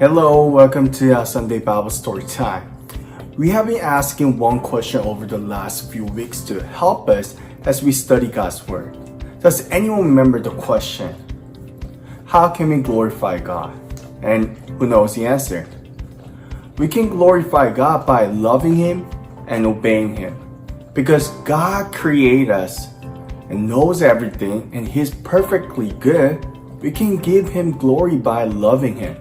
Hello, welcome to our Sunday Bible Story Time. We have been asking one question over the last few weeks to help us as we study God's Word. Does anyone remember the question? How can we glorify God? And who knows the answer? We can glorify God by loving Him and obeying Him. Because God created us and knows everything and He's perfectly good, we can give Him glory by loving Him.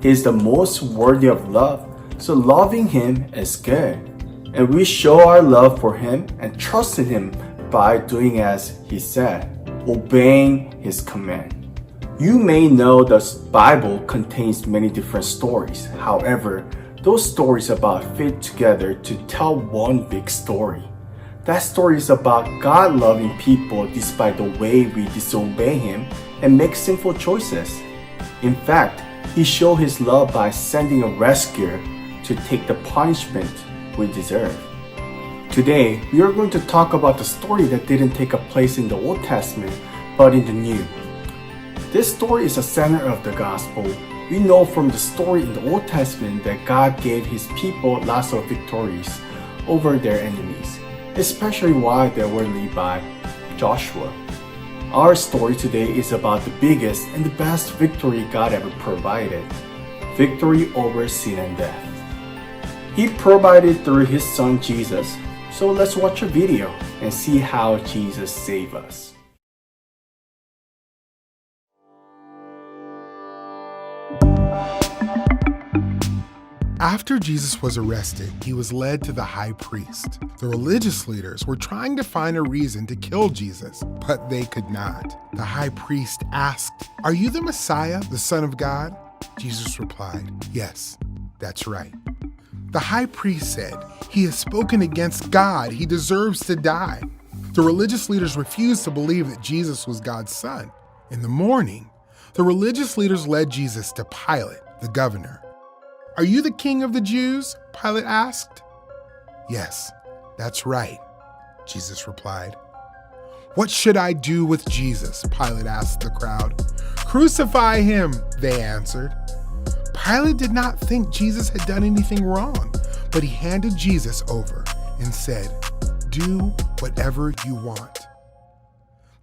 He is the most worthy of love, so loving Him is good. And we show our love for Him and trust in Him by doing as He said, obeying His command. You may know the Bible contains many different stories. However, those stories about fit together to tell one big story. That story is about God loving people despite the way we disobey Him and make sinful choices. In fact, He showed His love by sending a rescuer to take the punishment we deserve. Today, we are going to talk about the story that didn't take place in the Old Testament, but in the New. This story is the center of the gospel. We know from the story in the Old Testament that God gave His people lots of victories over their enemies, especially while they were led by Joshua. Our story today is about the biggest and the best victory God ever provided. Victory over sin and death. He provided through His Son Jesus. So let's watch a video and see how Jesus saved us. After Jesus was arrested, he was led to the high priest. The religious leaders were trying to find a reason to kill Jesus, but they could not. The high priest asked, "Are you the Messiah, the Son of God?" Jesus replied, "Yes, that's right." The high priest said, "He has spoken against God. He deserves to die." The religious leaders refused to believe that Jesus was God's son. In the morning, the religious leaders led Jesus to Pilate, the governor. "Are you the king of the Jews?" Pilate asked. "Yes, that's right," Jesus replied. "What should I do with Jesus?" Pilate asked the crowd. "Crucify him," they answered. Pilate did not think Jesus had done anything wrong, but he handed Jesus over and said, "Do whatever you want."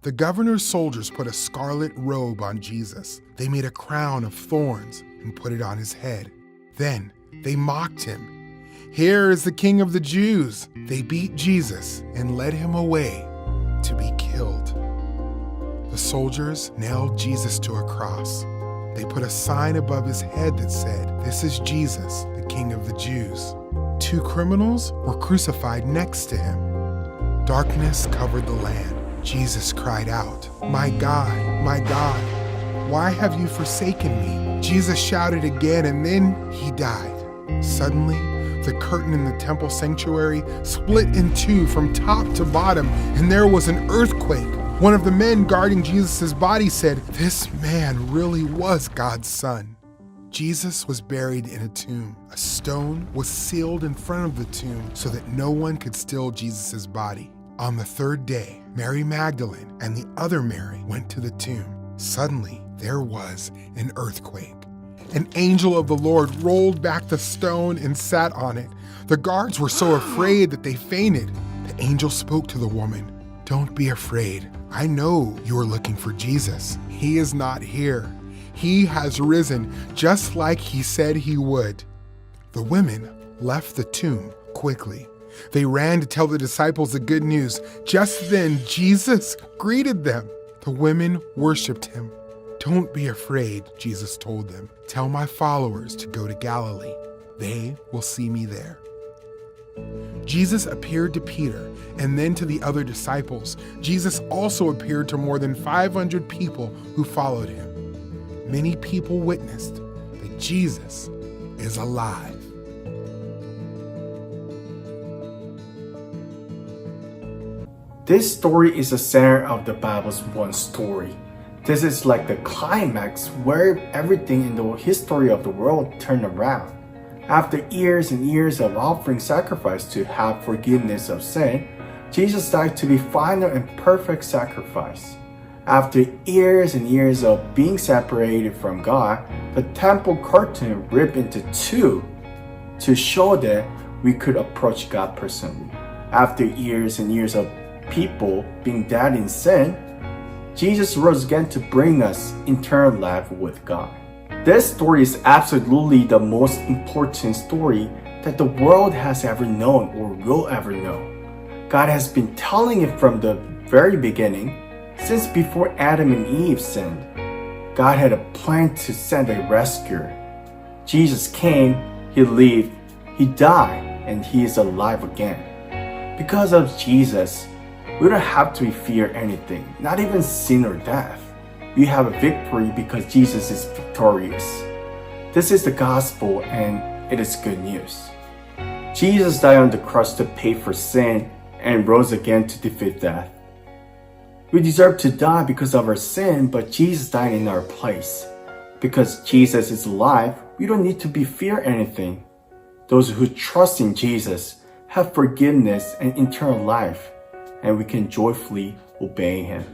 The governor's soldiers put a scarlet robe on Jesus. They made a crown of thorns and put it on his head. Then they mocked him. "Here is the King of the Jews." They beat Jesus and led him away to be killed. The soldiers nailed Jesus to a cross. They put a sign above his head that said, "This is Jesus, the King of the Jews." Two criminals were crucified next to him. Darkness covered the land. Jesus cried out, my God, why have you forsaken me?" Jesus shouted again, and then he died. Suddenly, the curtain in the temple sanctuary split in two from top to bottom, and there was an earthquake. One of the men guarding Jesus' body said, "This man really was God's son." Jesus was buried in a tomb. A stone was sealed in front of the tomb so that no one could steal Jesus' body. On the third day, Mary Magdalene and the other Mary went to the tomb. Suddenly, there was an earthquake. An angel of the Lord rolled back the stone and sat on it. The guards were so afraid that they fainted. The angel spoke to the woman, "Don't be afraid. I know you are looking for Jesus. He is not here. He has risen, just like he said he would." The women left the tomb quickly. They ran to tell the disciples the good news. Just then, Jesus greeted them. The women worshiped him. "Don't be afraid," Jesus told them. "Tell my followers to go to Galilee. They will see me there." Jesus appeared to Peter and then to the other disciples. Jesus also appeared to more than 500 people who followed him. Many people witnessed that Jesus is alive. This story is the center of the Bible's one story. This is like the climax where everything in the history of the world turned around. After years and years of offering sacrifice to have forgiveness of sin, Jesus died to be final and perfect sacrifice. After years and years of being separated from God, the temple curtain ripped into two to show that we could approach God personally. After years and years of people being dead in sin, Jesus rose again to bring us eternal life with God. This story is absolutely the most important story that the world has ever known or will ever know. God has been telling it from the very beginning, since before Adam and Eve sinned. God had a plan to send a rescuer. Jesus came, He lived, He died, and He is alive again. Because of Jesus, we don't have to fear anything, not even sin or death. We have a victory because Jesus is victorious. This is the gospel, and it is good news. Jesus died on the cross to pay for sin and rose again to defeat death. We deserve to die because of our sin, but Jesus died in our place. Because Jesus is alive, we don't need to fear anything. Those who trust in Jesus have forgiveness and eternal life, and we can joyfully obey Him.